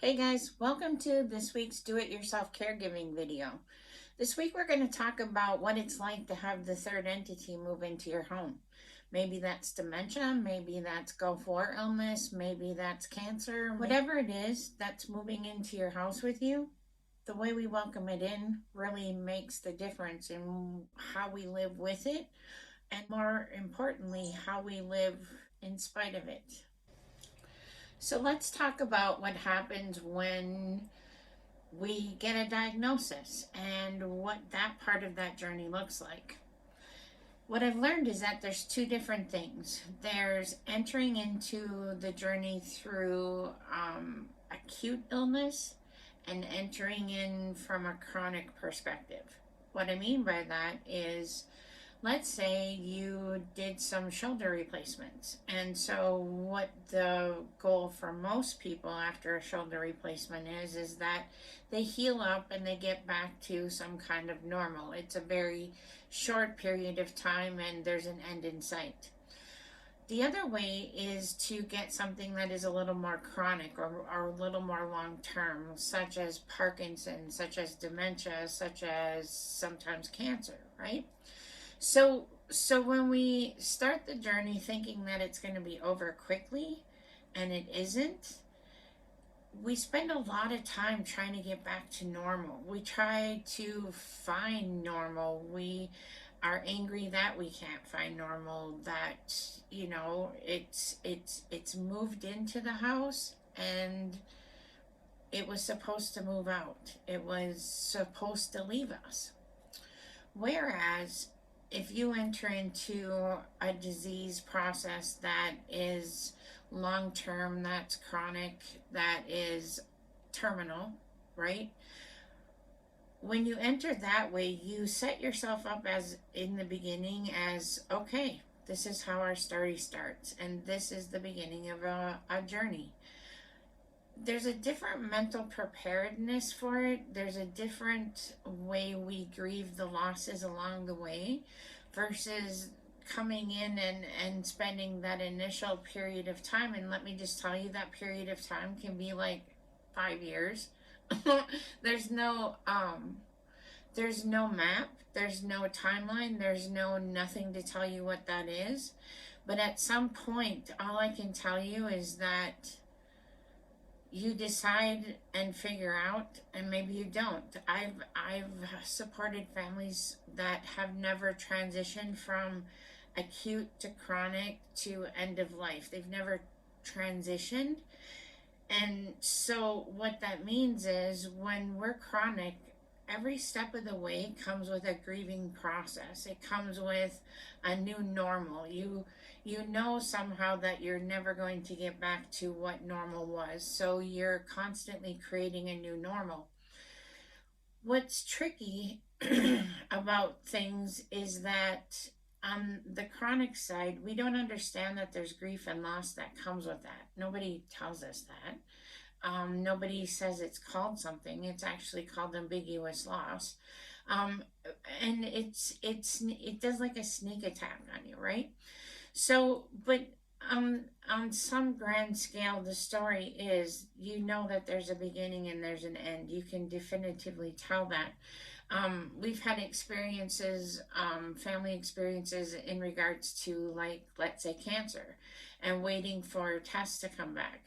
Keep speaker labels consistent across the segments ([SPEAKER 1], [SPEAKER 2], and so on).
[SPEAKER 1] Hey guys, welcome to this week's Do-It-Yourself Caregiving video. This week we're going to talk about what it's like to have the third entity move into your home. Maybe that's dementia, maybe that's Gulf War illness, maybe that's cancer, whatever it is that's moving into your house with you. The way we welcome it in really makes the difference in how we live with it, and more importantly, how we live in spite of it. So let's talk about what happens when we get a diagnosis and what that part of that journey looks like. What I've learned is that there's two different things. There's entering into the journey through acute illness and entering in from a chronic perspective. What I mean by that is, let's say you did some shoulder replacements. And so what the goal for most people after a shoulder replacement is that they heal up and they get back to some kind of normal. It's a very short period of time and there's an end in sight. The other way is to get something that is a little more chronic or a little more long-term, such as Parkinson's, such as dementia, such as sometimes cancer, right? So when we start the journey thinking that it's going to be over quickly and it isn't, we spend a lot of time trying to get back to normal. We try to find normal. We are angry that we can't find normal, that it's moved into the house and it was supposed to move out. It was supposed to leave us. Whereas if you enter into a disease process that is long-term, that's chronic, that is terminal, right? When you enter that way, you set yourself up as in the beginning as, okay, this is how our story starts, and this is the beginning of a journey. There's a different mental preparedness for it. There's a different way we grieve the losses along the way versus coming in and spending that initial period of time. And let me just tell you, that period of time can be like 5 years. There's no map, there's no timeline, there's nothing to tell you what that is. But at some point, all I can tell you is that you decide and figure out, and maybe you don't. I've supported families that have never transitioned from acute to chronic to end of life. They've never transitioned. And so what that means is, when we're chronic, every step of the way comes with a grieving process. It comes with a new normal. You know somehow that you're never going to get back to what normal was, so you're constantly creating a new normal. What's tricky about things is that on the chronic side, we don't understand that there's grief and loss that comes with that. Nobody tells us that. Nobody says it's called something. It's actually called ambiguous loss. And it does like a sneak attack on you, right? So, but on some grand scale, the story is, that there's a beginning and there's an end. You can definitively tell that. We've had experiences, family experiences in regards to, like, let's say cancer and waiting for tests to come back.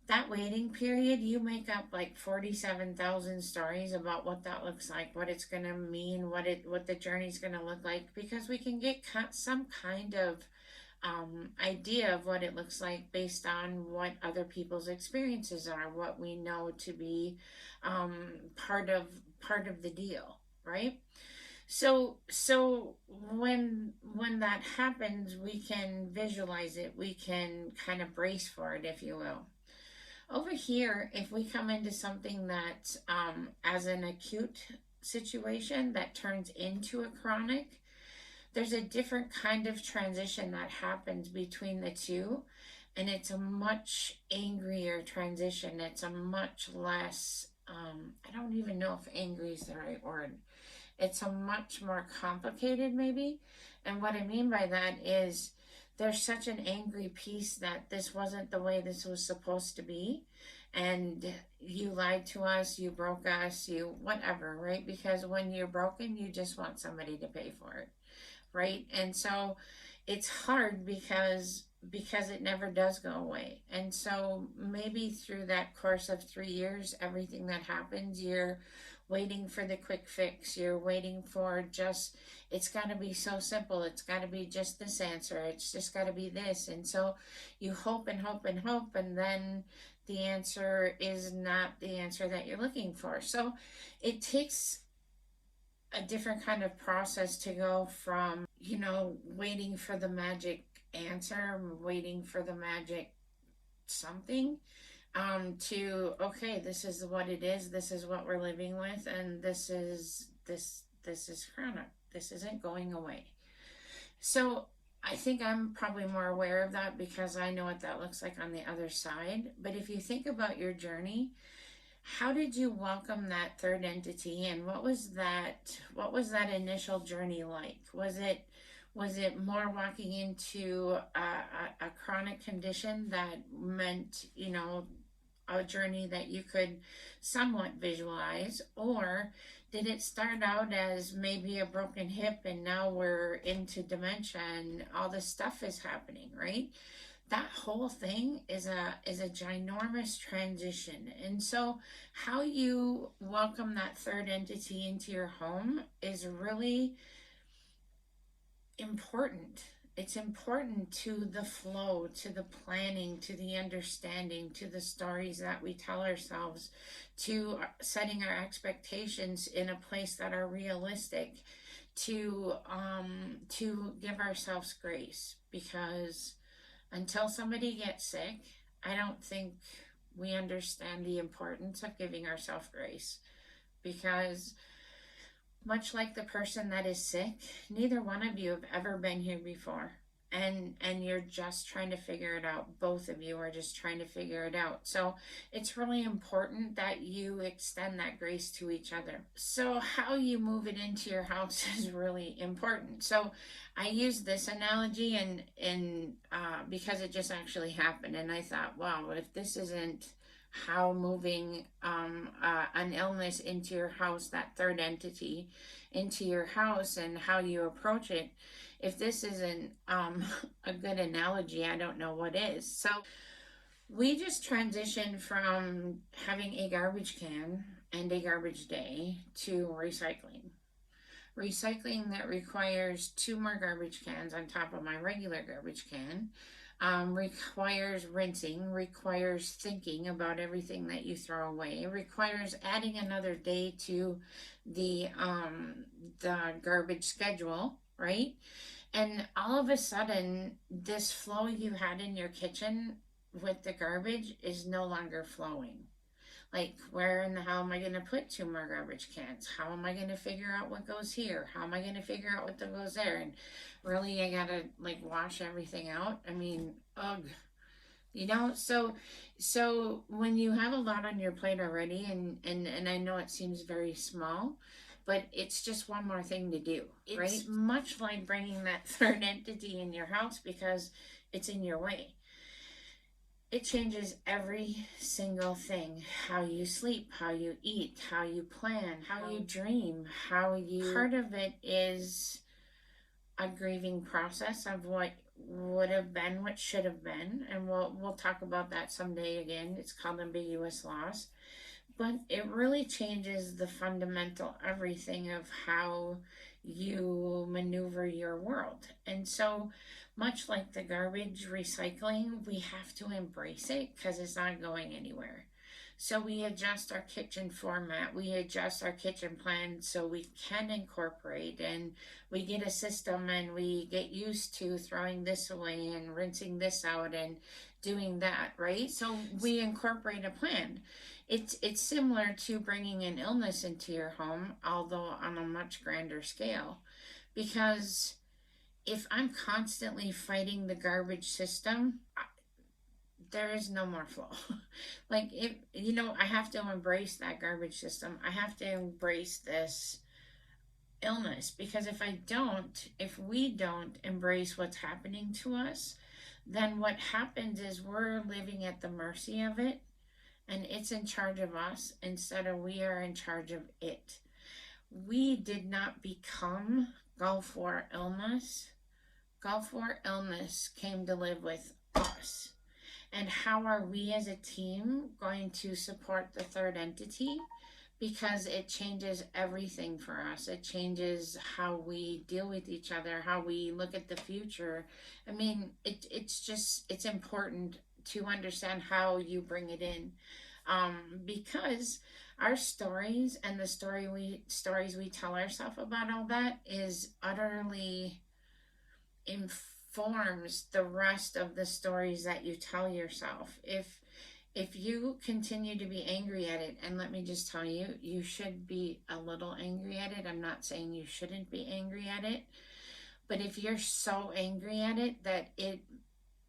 [SPEAKER 1] That waiting period, you make up like 47,000 stories about what that looks like, what it's going to mean, what the journey's going to look like, because we can get some kind of idea of what it looks like based on what other people's experiences are, what we know to be part of the deal, right? So when that happens, we can visualize it, we can kind of brace for it, if you will. Over here, if we come into something that, as an acute situation that turns into a chronic, there's a different kind of transition that happens between the two, and it's a much angrier transition. It's a much less, I don't even know if angry is the right word. It's a much more complicated, maybe. And what I mean by that is, there's such an angry piece that this wasn't the way this was supposed to be. and you lied to us, you broke us, you whatever, right? Because when you're broken, you just want somebody to pay for it, right? And so it's hard because it never does go away. And so maybe through that course of 3 years, everything that happens, you're waiting for the quick fix. You're waiting for just, it's got to be so simple. It's got to be just this answer. It's just got to be this. And so you hope and hope and hope, and then the answer is not the answer that you're looking for. So it takes a different kind of process to go from, waiting for the magic answer, waiting for the magic something, to, okay, this is what it is, this is what we're living with, and this is chronic. This isn't going away. So I think I'm probably more aware of that because I know what that looks like on the other side. But if you think about your journey, how did you welcome that third entity, and what was that initial journey like? Was it more walking into a chronic condition that meant, a journey that you could somewhat visualize, or did it start out as maybe a broken hip and now we're into dementia and all this stuff is happening, right? That whole thing is a ginormous transition. And so how you welcome that third entity into your home is really important. It's important to the flow, to the planning, to the understanding, to the stories that we tell ourselves, to setting our expectations in a place that are realistic, to give ourselves grace, because until somebody gets sick, I don't think we understand the importance of giving ourselves grace, because much like the person that is sick, neither one of you have ever been here before. And you're just trying to figure it out. Both of you are just trying to figure it out. So it's really important that you extend that grace to each other. So how you move it into your house is really important. So I use this analogy and because it just actually happened, and I thought, wow, if this isn't how moving an illness into your house, that third entity into your house, and how you approach it, if this isn't a good analogy, I don't know what is. So we just transitioned from having a garbage can and a garbage day to recycling. Recycling that requires 2 more garbage cans on top of my regular garbage can, requires rinsing, requires thinking about everything that you throw away, requires adding another day to the garbage schedule, right? And all of a sudden, this flow you had in your kitchen with the garbage is no longer flowing. Like, where in the hell am I going to put 2 more garbage cans? How am I going to figure out what goes here? How am I going to figure out what goes there? And really, I got to, like, wash everything out. I mean, ugh. So when you have a lot on your plate already, and I know it seems very small, but it's just one more thing to do, right? It's much like bringing that third entity in your house because it's in your way. It changes every single thing. How you sleep, how you eat, how you plan, how you dream, part of it is a grieving process of what would have been, what should have been, and we'll talk about that someday again. It's called ambiguous loss. But it really changes the fundamental everything of how you maneuver your world. And so, much like the garbage recycling, we have to embrace it because it's not going anywhere. So we adjust our kitchen format, we adjust our kitchen plan so we can incorporate, and we get a system, and we get used to throwing this away and rinsing this out and doing that, right? So we incorporate a plan. It's similar to bringing an illness into your home, although on a much grander scale, because if I'm constantly fighting the garbage system, there is no more flow. Like, if I have to embrace that garbage system. I have to embrace this illness, because if we don't embrace what's happening to us, then what happens is we're living at the mercy of it, and it's in charge of us instead of we are in charge of it. We did not become Gulf War illness. Gulf War illness came to live with us. And how are we as a team going to support the third entity? Because it changes everything for us. It changes how we deal with each other, how we look at the future. I mean, it's important to understand how you bring it in, because our stories and the stories we tell ourselves about all that is utterly informs the rest of the stories that you tell yourself. If you continue to be angry at it, and let me just tell you, you should be a little angry at it. I'm not saying you shouldn't be angry at it, but if you're so angry at it that it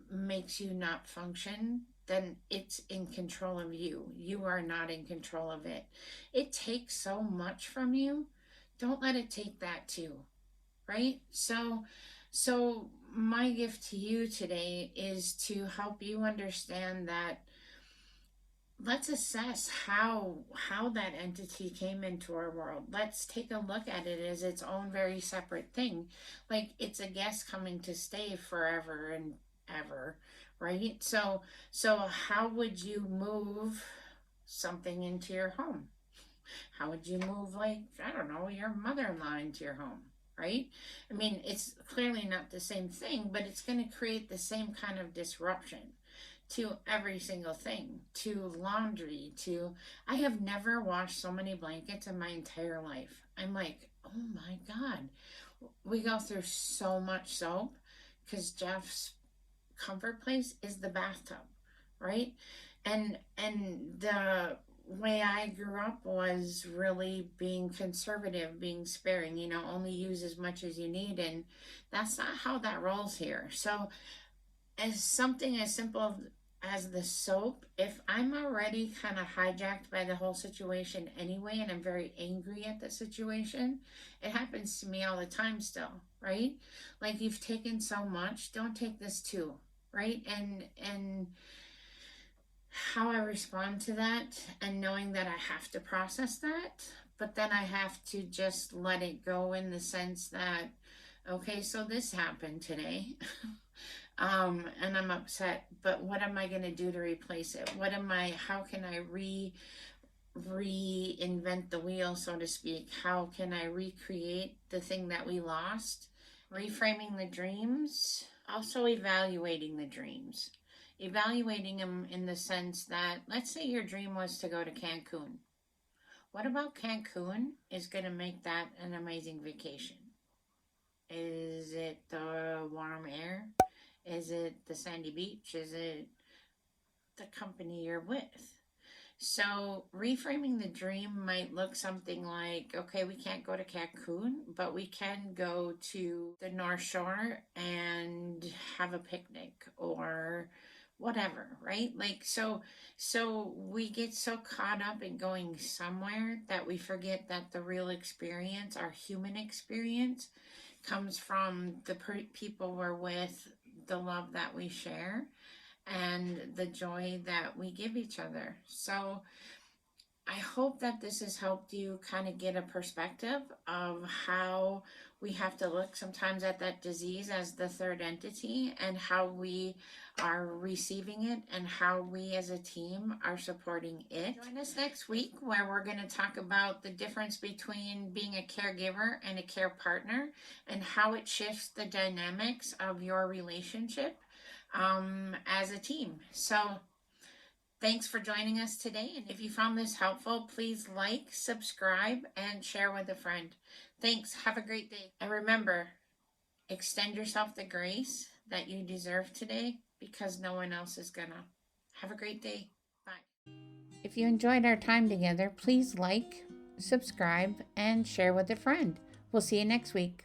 [SPEAKER 1] makes you not function, then it's in control of you. You are not in control of it. It takes so much from you. Don't let it take that too, right? So my gift to you today is to help you understand that let's assess how that entity came into our world. Let's take a look at it as its own very separate thing. Like it's a guest coming to stay forever and ever, right? So how would you move something into your home? How would you move, like, I don't know, your mother-in-law into your home, right? I mean, it's clearly not the same thing, but it's going to create the same kind of disruption to every single thing, to laundry, to I have never washed so many blankets in my entire life. I'm like, oh my God. We go through so much soap because Jeff's comfort place is the bathtub, right? And the way I grew up was really being conservative, being sparing, only use as much as you need. And that's not how that rolls here. So as something as simple as the soap, if I'm already kind of hijacked by the whole situation anyway, and I'm very angry at the situation, it happens to me all the time still, right? Like, you've taken so much, don't take this too, right? And how I respond to that, and knowing that I have to process that, but then I have to just let it go in the sense that, okay, so this happened today. And I'm upset, but what am I going to do to replace it? How can I reinvent the wheel, so to speak? How can I recreate the thing that we lost? Reframing the dreams, also evaluating the dreams. Evaluating them in the sense that, let's say your dream was to go to Cancun. What about Cancun is going to make that an amazing vacation? Is it the warm air? Is it the sandy beach? Is it the company you're with? So reframing the dream might look something like, okay, we can't go to Cancun, but we can go to the North Shore and have a picnic or whatever, right? Like, so we get so caught up in going somewhere that we forget that the real experience, our human experience, comes from the people we're with, the love that we share, and the joy that we give each other. So I hope that this has helped you kind of get a perspective of how we have to look sometimes at that disease as the third entity, and how we are receiving it, and how we as a team are supporting it. Join us next week, where we're going to talk about the difference between being a caregiver and a care partner, and how it shifts the dynamics of your relationship as a team. So thanks for joining us today. And if you found this helpful, please like, subscribe, and share with a friend. Thanks. Have a great day. And remember, extend yourself the grace that you deserve today, because no one else is gonna. Have a great day. Bye. If you enjoyed our time together, please like, subscribe, and share with a friend. We'll see you next week.